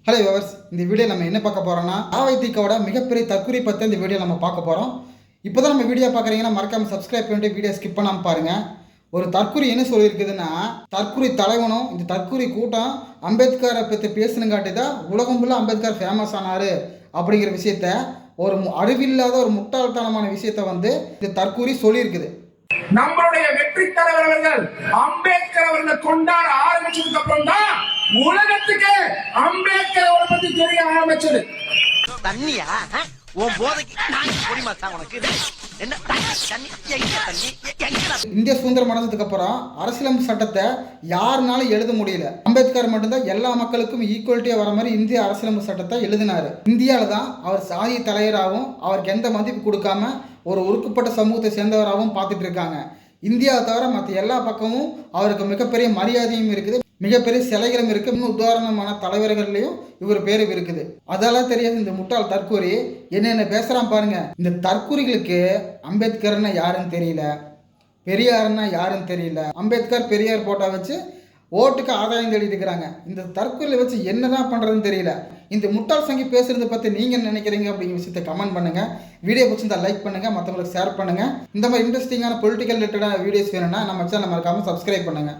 Hello viewers, இந்த video நம்ம என்ன பார்க்க போகிறோம்னா ஆவைத்திகாவோட மிகப்பெரிய தற்கொலை பற்றி இந்த வீடியோ நம்ம பார்க்க போகிறோம். இப்போ தான் நம்ம வீடியோ பார்க்குறீங்கன்னா மறக்காமல் சப்ஸ்கிரைப் பண்ணிட்டு வீடியோ ஸ்கிப் பண்ணாமல் பாருங்கள். ஒரு தற்கொலை என்ன சொல்லியிருக்குதுன்னா, தற்கொலை தலைவனும் இந்த தற்கொலை கூட்டம் அம்பேத்கரை பற்றி பேசணுங்காட்டி தான் உலகம் ஃபுல்லாக அம்பேத்கர் ஃபேமஸ் ஆனார் அப்படிங்கிற விஷயத்த ஒரு அறிவில்லாத ஒரு முட்டாள்தனமான விஷயத்த இந்த தற்கொலை சொல்லியிருக்குது. நம்மளுடைய வெற்றி தலைவர் அவர்கள் அம்பேத்கர் அவர்களை கொண்டாட ஆரம்பிச்சதுக்கு அப்புறம் தான் உலகத்துக்கு அம்பேத்கர் அவரை பத்தி தெரிய ஆரம்பிச்சது. தண்ணியா உன் போதைக்கு பொடிமா தான் உனக்கு என்ன தண்ணி இந்திய சுதந்திரம் அடைஞ்சதுக்கு அப்புறம் அரசியலமைப்பு சட்டத்தை யாருனாலும் எழுத முடியல. அம்பேத்கர் மட்டும்தான் எல்லா மக்களுக்கும் ஈக்குவலிட்டியா வர மாதிரி இந்திய அரசியலமைப்பு சட்டத்தை எழுதினாரு. இந்தியாவில தான் அவர் சாதி தலைவராகவும் அவருக்கு எந்த மதிப்பு கொடுக்காம ஒரு ஒடுக்கப்பட்ட சமூகத்தை சேர்ந்தவராகவும் பார்த்துட்டு இருக்காங்க. இந்தியாவை தவிர மற்ற எல்லா பக்கமும் அவருக்கு மிகப்பெரிய மரியாதையும் இருக்குது, மிகப்பெரிய சிலைகளும் இருக்கு. இன்னும் உதாரணமான தலைவர்கள்லையும் இவர் பேரு இருக்குது. அதெல்லாம் தெரியாது இந்த முட்டாள் தற்கூரி என்னென்ன பேசுறான் பாருங்க. இந்த தற்கூரிகளுக்கு அம்பேத்கர்னா யாருன்னு தெரியல, பெரியாருன்னா யாருன்னு தெரியல. அம்பேத்கர் பெரியார் போட்டா வச்சு ஓட்டுக்கு ஆதாயம் தேடிட்டு இருக்கிறாங்க. இந்த தற்கொலை வச்சு என்னதான் பண்றதுன்னு தெரியல. இந்த முட்டாள் சங்கி பேசுறதை பற்றி நீங்கள் என்ன நினைக்கிறீங்க அப்படிங்கிற விஷயத்தை கமெண்ட் பண்ணுங்க. வீடியோ பிடிச்சிருந்தா லைக் பண்ணுங்க, மற்றவங்களுக்கு ஷேர் பண்ணுங்க. இந்த மாதிரி இன்ட்ரெஸ்டிங்கான பொலிட்டிக்கல் ரிலேட்டடான வீடியோஸ் வேணும்னா நம்ம சேனலை மறக்காம சப்ஸ்கிரைப் பண்ணுங்க.